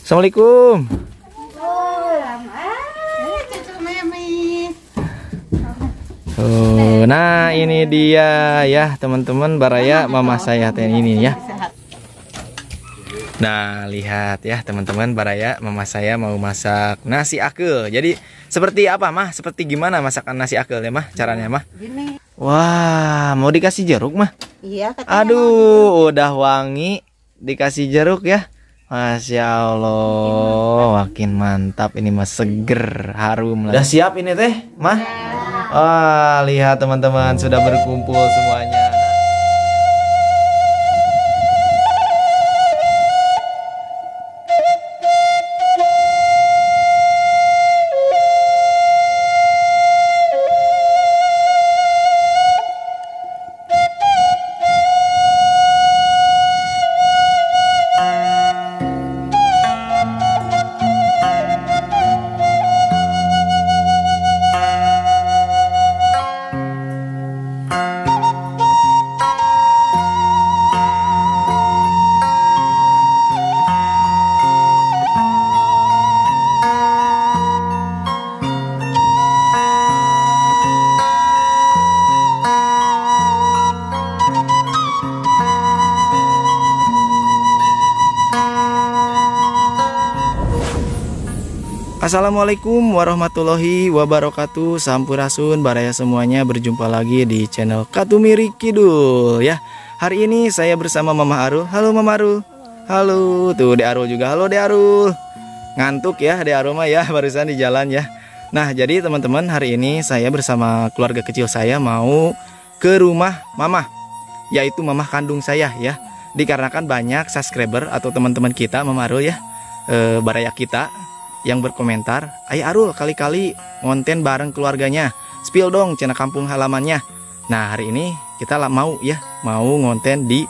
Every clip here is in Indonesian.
Assalamualaikum. Oh, nah ini dia ya teman-teman, baraya mama saya ini ya. Nah lihat ya teman-teman, baraya mama saya mau masak nasi akel. Jadi seperti apa mah? Seperti gimana masakan nasi akel ya mah? Caranya mah? Gini. Wah, mau dikasih jeruk mah? Iya, katanya. Aduh, udah wangi dikasih jeruk ya. Masya Allah, makin mantap ini mah, seger, harum lah. Udah siap ini teh mah? Wah, lihat teman-teman, sudah berkumpul semuanya. Assalamualaikum warahmatullahi wabarakatuh. Sampurasun baraya semuanya, berjumpa lagi di channel Katumiri Kidul ya. Hari ini saya bersama Mama Arul. Halo Mama Arul. Halo, tuh De Arul juga. Halo De Arul. Ngantuk ya De Arul mah ya, barusan di jalan ya. Nah jadi teman-teman, hari ini saya bersama keluarga kecil saya mau ke rumah Mama, yaitu Mama kandung saya ya. Dikarenakan banyak subscriber atau teman-teman kita Mama Arul ya, baraya kita yang berkomentar, "Ayah Arul kali-kali ngonten bareng keluarganya, spill dong cina kampung halamannya." Nah hari ini kita mau ngonten di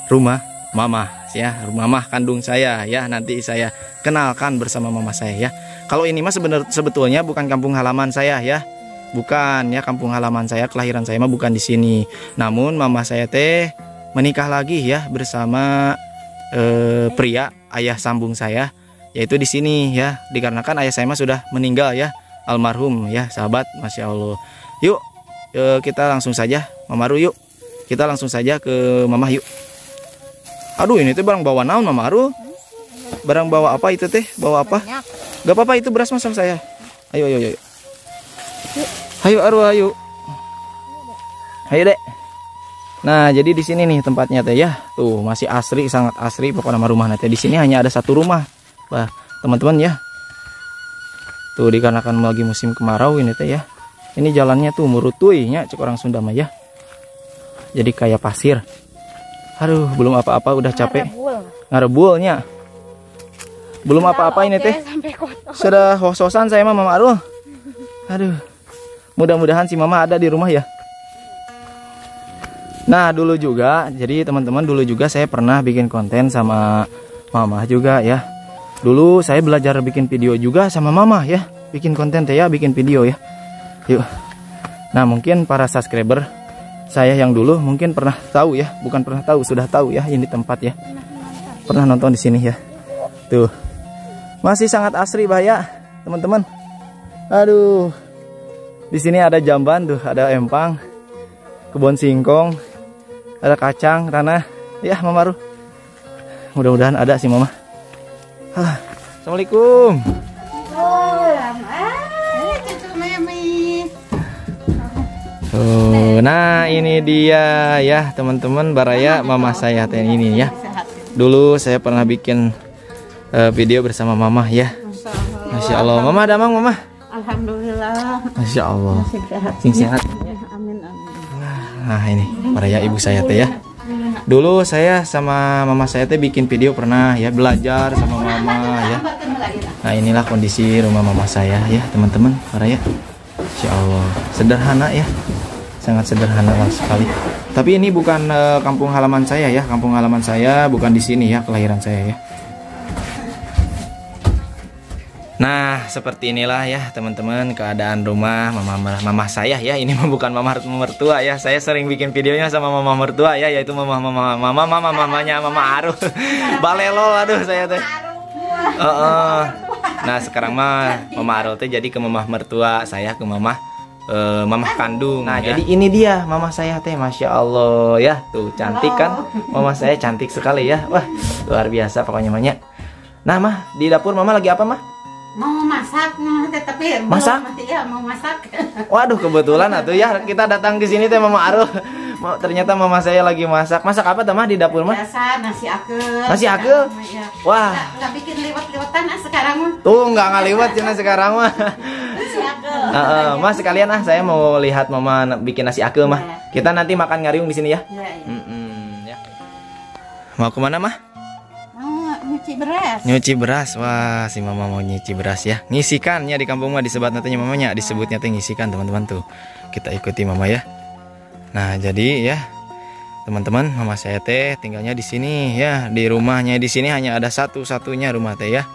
rumah Mama ya, Mama kandung saya ya. Nanti saya kenalkan bersama Mama saya ya. Kalau ini mah sebetulnya bukan kampung halaman saya ya, bukan ya, kampung halaman saya, kelahiran saya mah bukan di sini. Namun Mama saya teh menikah lagi ya bersama pria ayah sambung saya, yaitu di sini ya, dikarenakan ayah saya mah sudah meninggal ya, almarhum ya sahabat. Masya Allah. Yuk kita langsung saja Mama Arul, yuk kita langsung saja ke Mama yuk. Aduh ini teh barang bawa naon Mama Arul? Barang bawa apa itu teh? Bawa apa? Gak apa-apa, itu beras masam saya. Ayo ayo ayo. Ayo Arul ayo. Ayo Dek. Nah jadi di sini nih tempatnya teh ya. Tuh masih asri, sangat asri pokoknya rumah nanti. Di sini hanya ada satu rumah. Bah, teman-teman ya. Tuh dikarenakan lagi musim kemarau ini teh ya. Ini jalannya tuh murutuy nya cek orang Sunda mah ya. Jadi kayak pasir. Aduh, belum apa-apa udah capek. Ngarebulnya. Belum apa-apa ini teh. Sudah hos-hosan saya mah Mama Arul. Aduh. Mudah-mudahan si Mama ada di rumah ya. Nah, dulu juga, jadi teman-teman dulu juga saya pernah bikin konten sama Mama juga ya. Dulu saya belajar bikin video juga sama Mama ya, bikin konten teh ya, bikin video ya. Yuk. Nah mungkin para subscriber saya yang dulu mungkin pernah tahu ya, bukan pernah tahu, sudah tahu ya ini tempat ya. Pernah nonton di sini ya. Tuh masih sangat asri bahaya teman-teman. Aduh, di sini ada jamban tuh, ada empang, kebun singkong, ada kacang tanah ya Mama Arul. Mudah-mudahan ada sih Mama. Assalamualaikum. Oh, nah ini dia ya teman-teman, baraya mama saya ini ya. Dulu saya pernah bikin video bersama Mama ya. Masya Allah. Mama ada mang Mama? Alhamdulillah. Masya Allah. Sing sehat. Amin amin. Nah ini baraya ibu saya teh ya. Dulu saya sama Mama saya teh bikin video pernah ya, belajar sama Mama ya. Nah inilah kondisi rumah Mama saya ya teman-teman, baraya. Insya Allah sederhana ya, sangat sederhana sekali. Tapi ini bukan kampung halaman saya ya, kampung halaman saya bukan di sini ya, kelahiran saya ya. Nah seperti inilah ya teman-teman keadaan rumah mama saya ya. Ini bukan mama mertua ya, saya sering bikin videonya sama mama mertua ya, yaitu mamanya Mama Arul. Balelol aduh saya teh. Nah sekarang mah Mama Arul teh jadi ke mamah mertua, saya ke mamah mamah kandung. Nah jadi ini dia mamah saya teh, masya Allah ya, tuh cantik kan, mamah saya cantik sekali ya, wah luar biasa pokoknya mahnya. Nah mah di dapur mama lagi apa mah? Mau masak, tapi masak? Ya mau masak. Waduh kebetulan atuh ya kita datang ke sini teh Mama Arul. Ternyata mama saya lagi masak. Masak apa tuh mah di dapur mah? Biasa nasi akeul. Nasi akeul? Ya. Wah. Nggak bikin liwat-liwatan sekarang mah. Tuh nggak ngaliwat cina sekarang mah. Nasi akeul. Mas sekalian saya mau lihat mama bikin nasi akeul mah. Ya. Kita nanti makan ngariung di sini ya. Ya. Ya. Mau kemana mah? Nyuci beras. Nyuci beras. Wah, si mama mau nyuci beras ya. Ngisikannya di kampung mah disebut nantinya mamanya, disebutnya teh ngisikan teman-teman tuh. Kita ikuti mama ya. Nah, jadi ya teman-teman, mama saya teh tinggalnya di sini ya, di rumahnya di sini hanya ada satu-satunya rumah teh ya.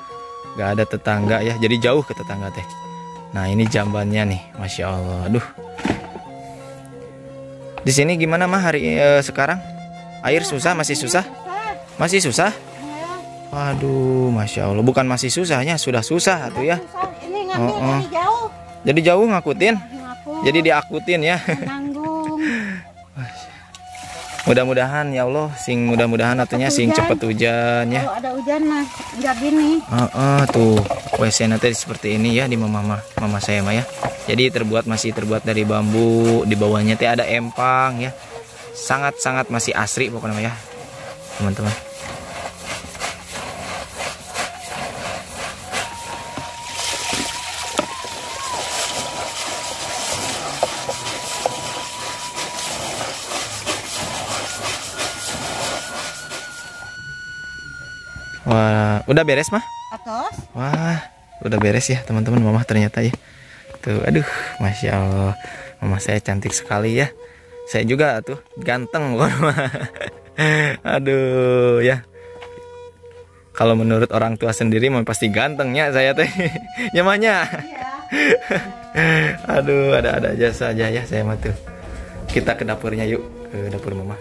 Gak ada tetangga ya. Jadi jauh ke tetangga teh. Nah, ini jambannya nih. Masya Allah. Aduh. Di sini gimana mah hari sekarang? Air susah, masih susah? Masih susah? Waduh, masya Allah, bukan masih susahnya, sudah susah tuh ya. Ini ngambil dari jauh. Jadi jauh ngakutin, jadi diakutin ya. Mudah-mudahan ya Allah, sing mudah-mudahan artinya sing cepet hujan ya. Kalau ada hujan mah nggak gini. Tuh WC nanti seperti ini ya di mama saya mah ya. Jadi masih terbuat dari bambu, di bawahnya teh ada empang ya. Sangat-sangat masih asri pokoknya ya, teman-teman. Wah, udah beres mah? Atos. Wah, udah beres ya teman-teman, mama ternyata ya. Tuh, aduh, masya Allah, mama saya cantik sekali ya. Saya juga tuh ganteng bukan mah. Aduh ya. Kalau menurut orang tua sendiri mah pasti gantengnya saya teh. Nyamanya. Aduh, ada-ada aja saja ya saya mah tuh. Kita ke dapurnya yuk, ke dapur mama.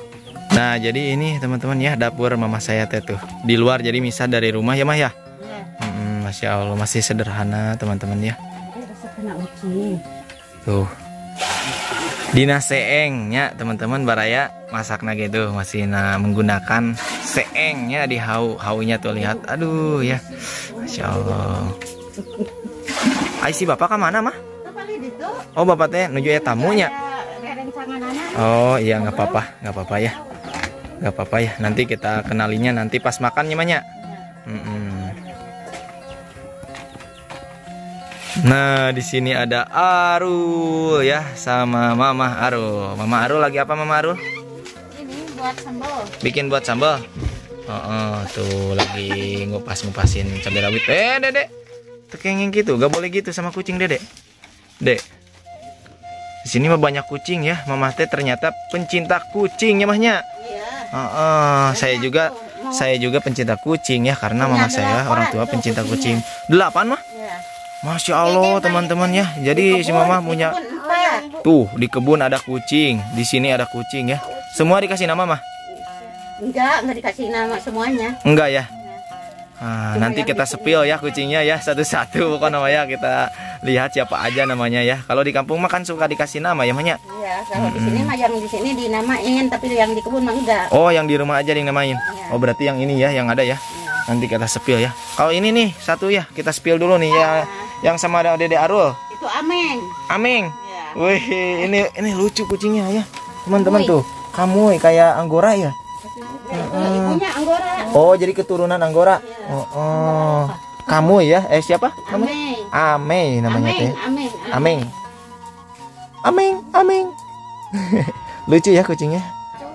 Nah jadi ini teman-teman ya dapur mama saya teh tuh di luar, jadi misah dari rumah ya mah ya. Masya Allah masih sederhana teman-teman ya. Tuh dina seengnya teman-teman baraya masaknya gitu masih menggunakan seengnya di haunya tuh lihat, aduh ya Masya Allah. Ay si bapak kemana mah? Oh bapak teh nuju ya tamunya. Oh iya nggak apa-apa ya. Gak apa-apa ya, nanti kita kenalinya nanti pas makan nyamanya. Nah di sini ada Arul ya sama Mama Arul. Mama Arul lagi apa Mama Arul? Ini buat sambal. Bikin buat sambal. Tuh lagi ngupas-ngupasin cabai rawit. Dedek, tekengin gitu, gak boleh gitu sama kucing Dedek. Dek, di sini mah banyak kucing ya. Mama teh ternyata pencinta kucing ya mahnya. Saya juga pencinta kucing ya, karena mama saya orang tua pencinta kucing. 8 mah? Masya Allah teman-teman ya. Jadi si mama punya tuh di kebun ada kucing, di sini ada kucing ya. Semua dikasih nama mah? Enggak dikasih nama semuanya. Enggak ya. Nanti kita sepil ya kucingnya ya satu-satu pokoknya namanya, kita lihat siapa aja namanya ya. Kalau di kampung mah kan suka dikasih nama ya mahnya. Iya, kalau di sini mah yang di sini dinamain, tapi yang di kebun mah enggak. Oh, yang di rumah aja dinamain. Ya. Oh, berarti yang ini ya yang ada ya. Nanti kita sepil ya. Kalau ini nih satu ya, kita sepil dulu nih ya. Yang sama ada Dede Arul. Itu Ameng. Ameng. Ya. Wih, ini lucu kucingnya ya. Teman-teman tuh. Kamu kayak Anggora ya? Ibunya Anggora. Oh, jadi keturunan Anggora. Kamu ya? Siapa? Ameng. Ameng namanya teh. Ameng. Lucu ya kucingnya.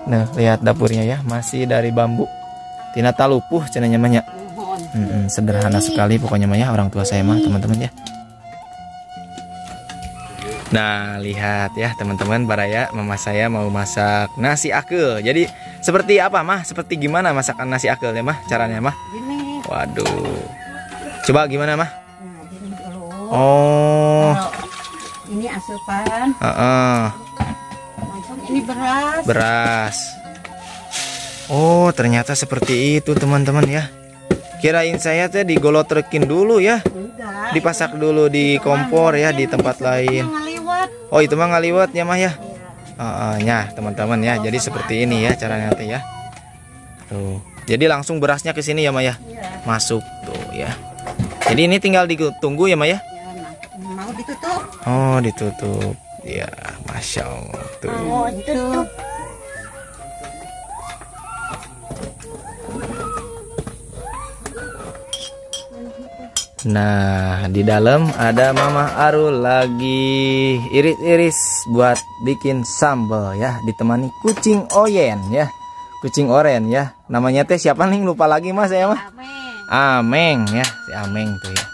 Nah, lihat dapurnya ya, masih dari bambu. Tina talupuh cenanya mah nya. Sederhana sekali pokoknya mah ya orang tua saya mah, teman-teman ya. Nah lihat ya teman-teman, baraya mama saya mau masak nasi akeul. Jadi seperti apa mah? Seperti gimana masakan nasi akeul ya mah? Caranya mah? Gini. Waduh. Coba gimana mah? Nah, gini dulu. Oh. Ini asupan. Langsung ini beras. Beras. Oh ternyata seperti itu teman-teman ya. Kirain saya teh digolotrekin dulu ya. Enggak. Dipasak dulu di kompor ya di tempat lain. Ngaliwat. Oh, itu mah ngaliwat ya mah ya. Iya. Ya teman-teman ya. Jadi seperti ini ya caranya teh ya. Tuh. Jadi langsung berasnya ke sini ya Maya. Iya. Masuk tuh ya. Jadi ini tinggal ditunggu ya Maya. Ya, mau ditutup. Oh, ditutup. Ya, Masya Allah. Tuh. Mau ditutup. Nah, di dalam ada Mama Arul lagi iris-iris buat bikin sambal ya, ditemani kucing oyen ya. Kucing oren ya. Namanya teh siapa nih? Lupa lagi Mas saya mah. Ameng. Ameng ya, si Ameng tuh ya.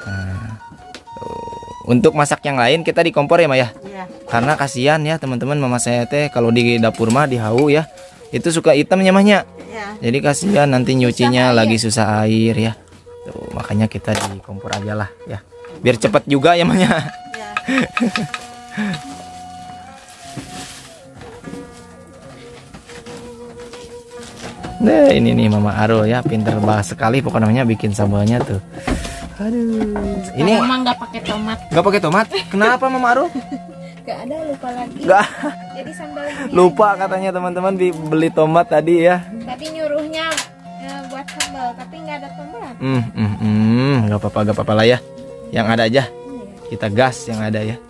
Nah, tuh. Untuk masak yang lain kita di kompor ya Maya. Iya. Karena kasihan ya teman-teman, mama saya teh kalau di dapur mah di hau ya. Itu suka hitamnya mahnya. Iya. Jadi kasihan nanti nyucinya lagi susah air ya. Tuh, makanya kita di kompor aja lah ya. Biar cepet juga ya mahnya. Iya. Nah, ini nih Mama Arul ya, pinter banget sekali pokoknya bikin sambalnya tuh. Aduh. Ini emang nggak pakai tomat. nggak pakai tomat. Kenapa Mama Arul? Nggak ada, lupa lagi. Nggak. Jadi sambal ini Lupa aja. katanya teman-teman beli tomat tadi ya. Tadi nyuruhnya buat sambal, tapi nggak ada tomat. Nggak apa-apa lah ya. Yang ada aja. Kita gas yang ada ya.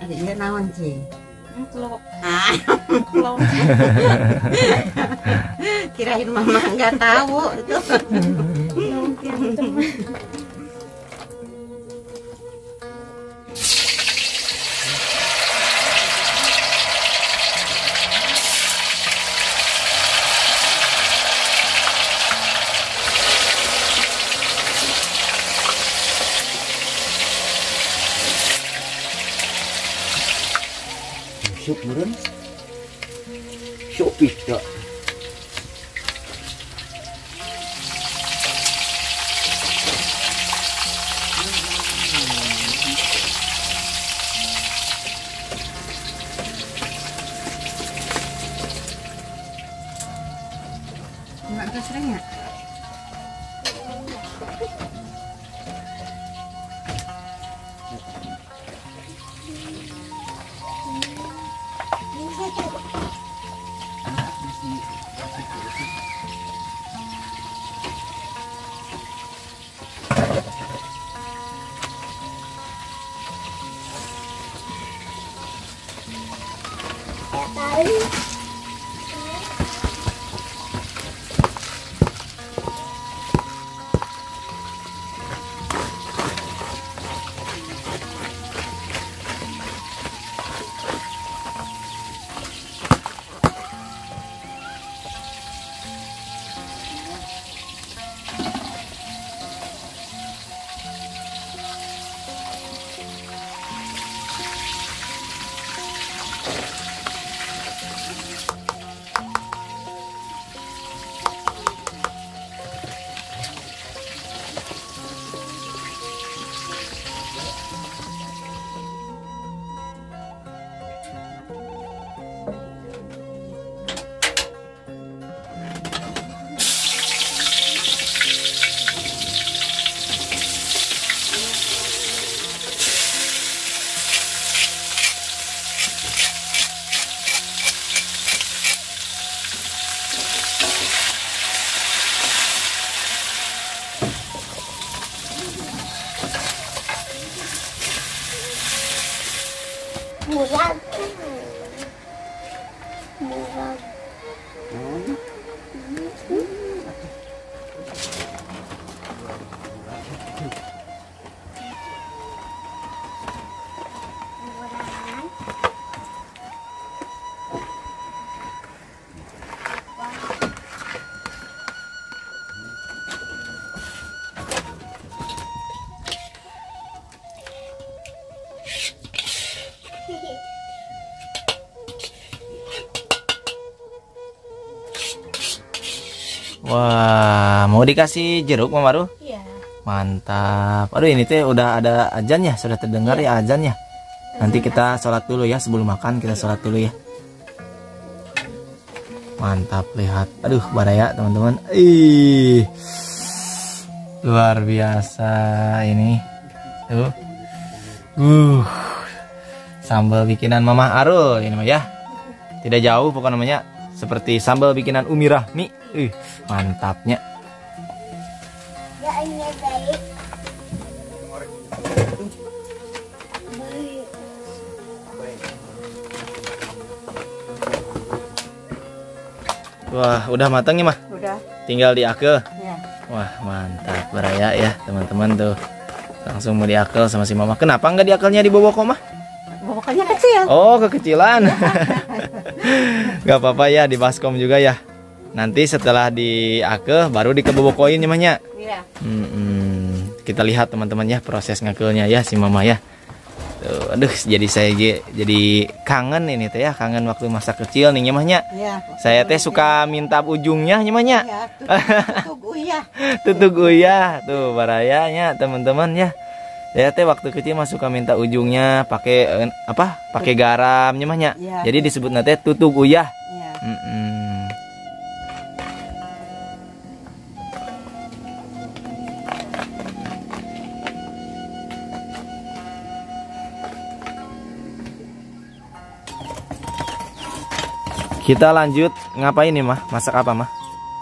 Adiknya naon sih? Klok. Kirain mama nggak tahu itu. Syuk meureun. Syuk pita. Nggak kesering ya? Murag. Murag. Wah, mau dikasih jeruk Mama Arul? Iya. Mantap. Aduh ini teh udah ada azan ya, sudah terdengar ya azan ya. Nanti kita sholat dulu ya, sebelum makan kita sholat dulu ya. Mantap, lihat. Aduh, baraya teman-teman. Ih. Luar biasa ini. Tuh. Sambal bikinan Mama Arul ini mah ya. Tidak jauh pokoknya namanya, seperti sambal bikinan Umi Rahmi. Mantapnya. Wah, udah matang ya mah? Udah. Tinggal diakel. Ya. Wah, mantap baraya ya teman-teman tuh. Langsung mau diakel sama si Mama. Kenapa nggak diakelnya di bawah koma? Bobokannya kecil. Oh, kekecilan. Gak apa-apa ya, di baskom juga ya. Nanti setelah diakel baru dikebobokoin ya mahnya. Iya. Kita lihat teman-teman ya proses ngakelnya ya si Mama ya. Tuh, aduh, jadi saya jadi kangen ini teh ya, kangen waktu masa kecil nih nyamahnya. Iya. Saya teh suka minta ujungnya nyamahnya. Iya, tutug uyah. Tutug uyah tuh barayanya teman-teman ya. Saya teh waktu kecil mah suka minta ujungnya pakai apa? Pakai garam nyamahnya. Ya. Jadi disebut nate tutug uyah. Iya. Kita lanjut ngapain nih mah? Masak apa mah?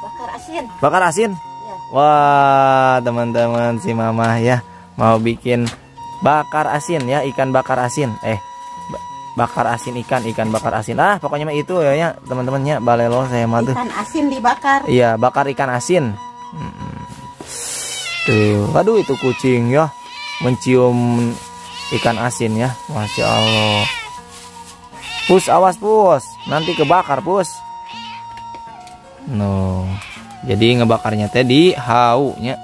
Bakar asin. Bakar asin? Ya. Wah teman-teman si Mama ya mau bikin bakar asin ya, ikan bakar asin. Bakar asin ikan bakar asin. Pokoknya mah itu ya teman-temannya balelo saya mah tuh. Ikan asin dibakar. Iya, bakar ikan asin. Tuh, aduh itu kucing ya mencium ikan asin ya, Masya Allah. Pus, awas pus, nanti kebakar pus. No, jadi ngebakarnya teh di haunya.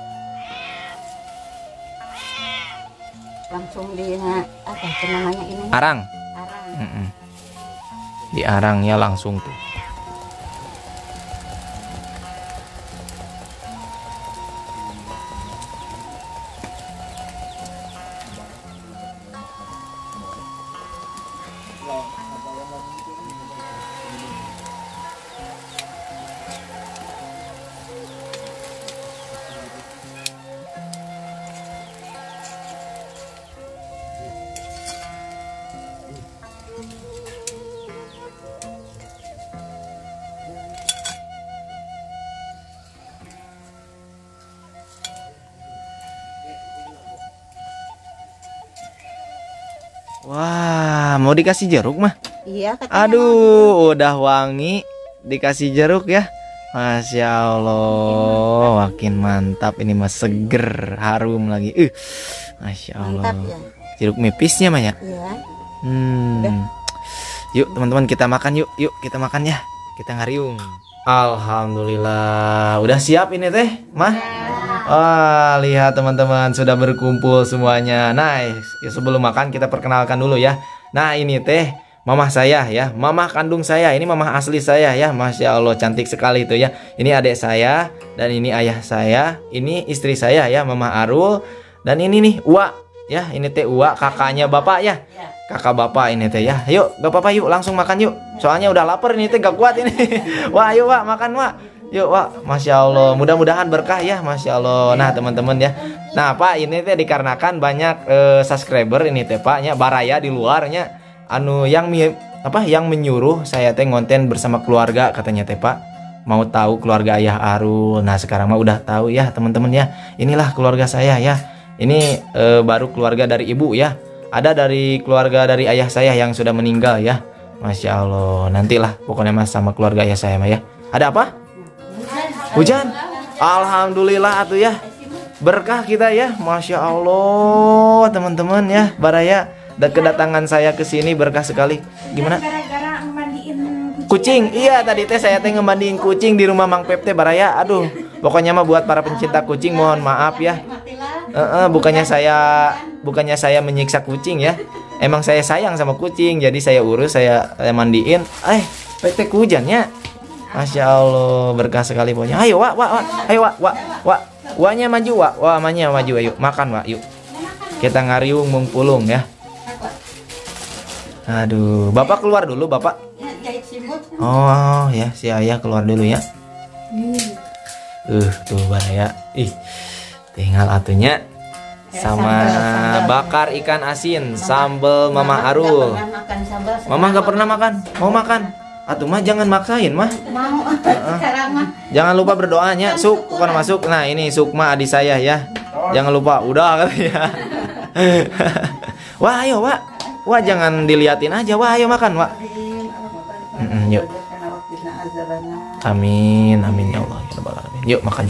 Langsung di apa itu namanya ini? Arang. Arang. Di arangnya langsung tuh. Wah, mau dikasih jeruk mah? Iya, katanya. Aduh, udah wangi dikasih jeruk ya. Masya Allah, makin mantap ini mah, seger, harum lagi. Masya Allah. Mantap ya. Jeruk nipisnya mah ya. Iya. Yuk teman-teman kita makan yuk, kita makan ya. Kita ngariung. Alhamdulillah, udah siap ini teh, mah. Wah, lihat teman-teman sudah berkumpul semuanya. Nah, sebelum makan kita perkenalkan dulu ya. Nah, ini teh mamah saya ya, mamah kandung saya. Ini mamah asli saya ya. Masya Allah, cantik sekali itu ya. Ini adik saya dan ini ayah saya. Ini istri saya ya, Mamah Arul. Dan ini nih Uwa ya. Ini teh Uwa, kakaknya bapak ya. Kakak bapak ini teh ya. Yuk, gak apa-apa yuk, langsung makan yuk. Soalnya udah lapar ini teh, gak kuat ini. Wah, ayo Wak, makan Wak. Yuk Wak, Masya Allah, mudah-mudahan berkah ya, Masya Allah. Nah teman-teman ya, nah Pak ini teh dikarenakan banyak subscriber ini teh Pak nya baraya di luarnya, anu yang menyuruh saya teh ngonten bersama keluarga katanya teh Pak, mau tahu keluarga ayah Arul. Nah sekarang mah udah tahu ya teman-teman ya, inilah keluarga saya ya. Ini baru keluarga dari ibu ya, ada dari keluarga dari ayah saya yang sudah meninggal ya, Masya Allah. Nantilah pokoknya mas sama keluarga ayah saya mah ya. Ada apa? Hujan. Alhamdulillah atuh ya, berkah kita ya, Masya Allah teman-teman ya. Baraya dan kedatangan saya ke sini berkah sekali. Gimana? Gara-gara mandiin kucing. Iya tadi teh saya teh ngemandiin kucing di rumah Mang Pep teh Baraya. Aduh, pokoknya mah buat para pencinta kucing mohon maaf ya. Bukannya saya menyiksa kucing ya. Emang saya sayang sama kucing, jadi saya urus, saya mandiin. Pek hujannya. Masya Allah, berkah sekali pokoknya. Ayo Wak, ayo Wak. Wanya maju Wak. Wah, amanya maju ayo. Makan Wak, yuk. Kita ngariung mengpulung ya. Aduh, Bapak keluar dulu, Bapak. Oh, ya, si Ayah keluar dulu ya. Tuh Baraya. Ih, tinggal atunya sama bakar ikan asin, sambal Mama Arul. Mama gak pernah makan. Mau makan? Atuh mah jangan maksain mah. Mau sekarang mah. Jangan lupa berdoanya. Suk, bukan masuk. Nah, ini Sukma adik saya ya. Jangan lupa. Udah kali ya. Wah, ayo, Wak. Wah, jangan diliatin aja. Wah, ayo makan, Wak. Yuk. Amin, amin ya Allah. Ya Rabbal Alamin. Yuk makan.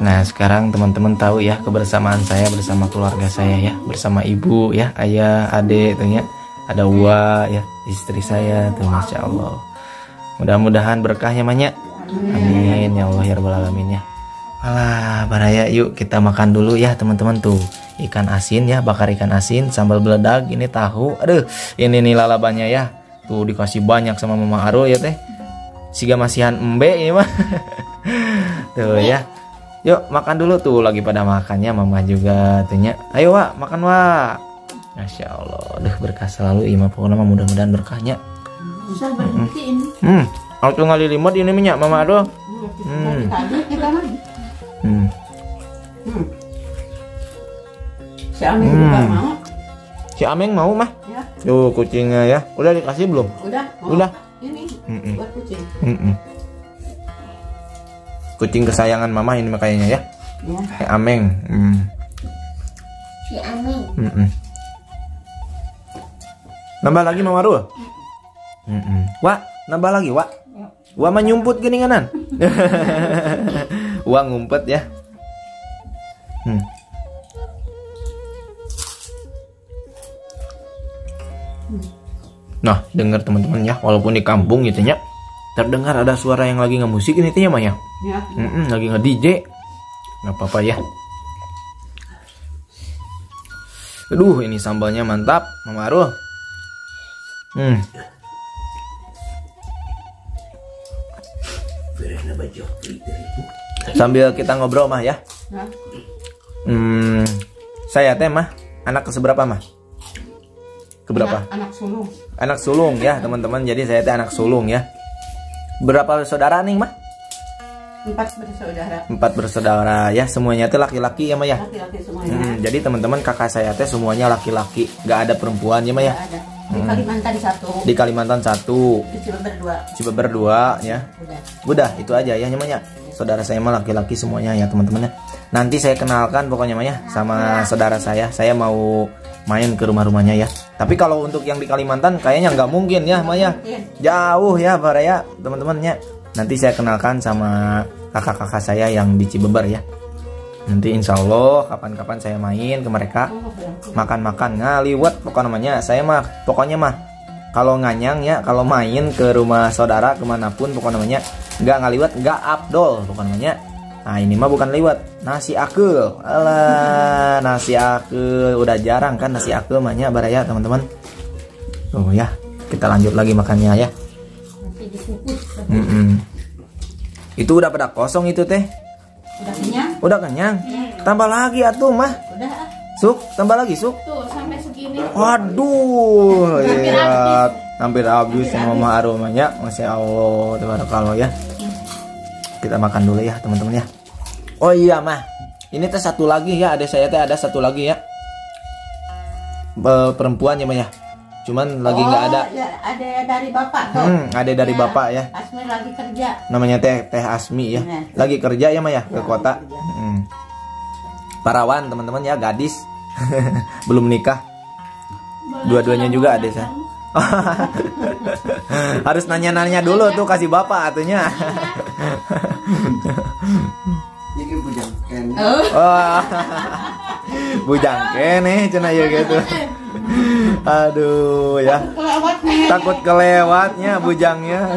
Nah, sekarang teman-teman tahu ya kebersamaan saya bersama keluarga saya ya, bersama ibu ya, ayah, adik tuh ya. Ada Wa ya, istri saya tuh, Masya Allah. Mudah-mudahan berkahnya banyak. Amin ya Allah ya Rabbal Alamin ya. Alah, Baraya, yuk kita makan dulu ya teman-teman tuh. Ikan asin ya, bakar ikan asin, sambal beledag, ini tahu. Aduh, ini nih lalabannya ya. Tuh dikasih banyak sama Mama Arul ya teh. Siga masihan embe ini mah. Tuh ya. Yuk makan dulu tuh, lagi pada makannya Mama juga tuhnya. Ayo Wak, makan Wak. Masya Allah, aduh berkah selalu Ima, pokoknya mudah-mudahan berkahnya. Aku ngali limot ini minyak Mama Arul. Si Ameng juga mau. Si Ameng mau mah? Ya. Tuh kucingnya ya. Udah dikasih belum? Udah. Udah. Ini buat kucing. Kucing kesayangan Mama ini makanya ya. Si Ameng. Si Ameng. Nambah lagi Mama Arul? Wak, nambah lagi Wak. Wak mah nyumput geninganan. Wak ngumpet ya. Nah, dengar teman-teman ya, walaupun di kampung gitu ya, terdengar ada suara yang lagi ngemusik ini tuh ya Maya. Ya. Lagi nge-DJ. Nggak apa-apa ya. Aduh, ini sambalnya mantap, Mama Arul. Sambil kita ngobrol mah ya. Saya teh mah anak keseberapa mah? Keberapa? Anak sulung. Anak sulung ya teman-teman. Jadi saya teh anak sulung ya. Berapa saudara nih mah? 4 bersaudara. 4 bersaudara ya. Semuanya teh laki-laki ya mah ya. Laki-laki semuanya. Jadi teman-teman kakak saya teh semuanya laki-laki. Gak ada perempuan ya mah ya. Ada. Di Kalimantan 1. Di Kalimantan 1. Di Cibeber 2. Cibeber 2 ya. Udah itu aja ya namanya. Saudara saya mah laki-laki semuanya ya teman-teman ya. Nanti saya kenalkan pokoknya mah ya sama saudara saya. Saya mau main ke rumah-rumahnya ya. Tapi kalau untuk yang di Kalimantan kayaknya nggak mungkin ya Maya. Jauh ya Baraya teman-temannya. Nanti saya kenalkan sama kakak-kakak saya yang di Cibeber ya. Nanti insya Allah kapan-kapan saya main ke mereka. Makan-makan ngaliwat pokoknya namanya. Saya mah pokoknya mah kalau nganyang ya, kalau main ke rumah saudara kemanapun pokoknya namanya nggak ngaliwat, nggak abdol pokoknya namanya. Nah ini mah bukan liwat, nasi akel. Alah, nasi akel udah jarang kan nasi akel mahnya Baraya teman-teman. Oh ya, kita lanjut lagi makannya ya. Nanti dikukus. Itu udah pada kosong itu teh. Udah kenyang? Udah kenyang. Tambah lagi atuh mah. Udah. Suk, tambah lagi Suk. Tuh sampai segini. Waduh, lihat hampir habis sama Mama Arulnya. Masya Allah, tabarakallah ya. Kita makan dulu ya teman-teman ya. Oh iya mah, ini teh satu lagi ya, ada saya teh ada satu lagi ya. Perempuan ya mah ya. Cuman lagi nggak ada. Ya, ada dari bapak tuh. Ada dari bapak ya. Asmi lagi kerja. Namanya teh Asmi ya. Lagi kerja ya mah ya ke kota. Parawan teman-teman ya, gadis. Belum nikah. Dua-duanya juga ada saya. Harus nanya-nanya dulu tuh kasih bapak atunya. Ini bujangken. Oh. Bujangken nih cenah ya gitu. Aduh ya. Takut kelewatnya bujangnya.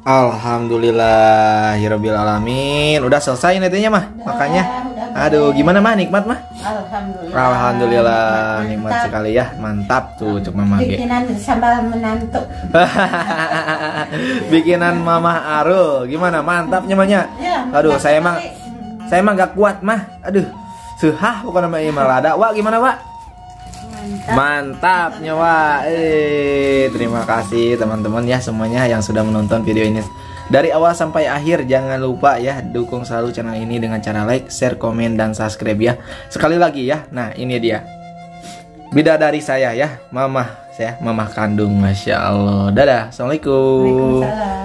Alhamdulillahirabbil alamin. Udah selesai intinya mah makanya. Udah Aduh, gimana mah, nikmat mah? Alhamdulillah. Alhamdulillah, nikmat sekali ya. Mantap tuh untuk Mama G. Bikinan sambal menantu. Bikinan Mama Arul. Gimana? Mantapnya mahnya? Ya, Aduh, mantap saya emang gak kuat mah. Aduh. Sehah pokoknya mah ieu mah lada. Wak gimana, Wak? Mantapnya, Wak. Terima kasih teman-teman ya semuanya yang sudah menonton video ini dari awal sampai akhir. Jangan lupa ya dukung selalu channel ini dengan cara like, share, komen, dan subscribe ya. Sekali lagi ya. Nah, ini dia bidadari saya ya, Mama kandung, Masya Allah. Dadah, Assalamualaikum. Waalaikumsalam.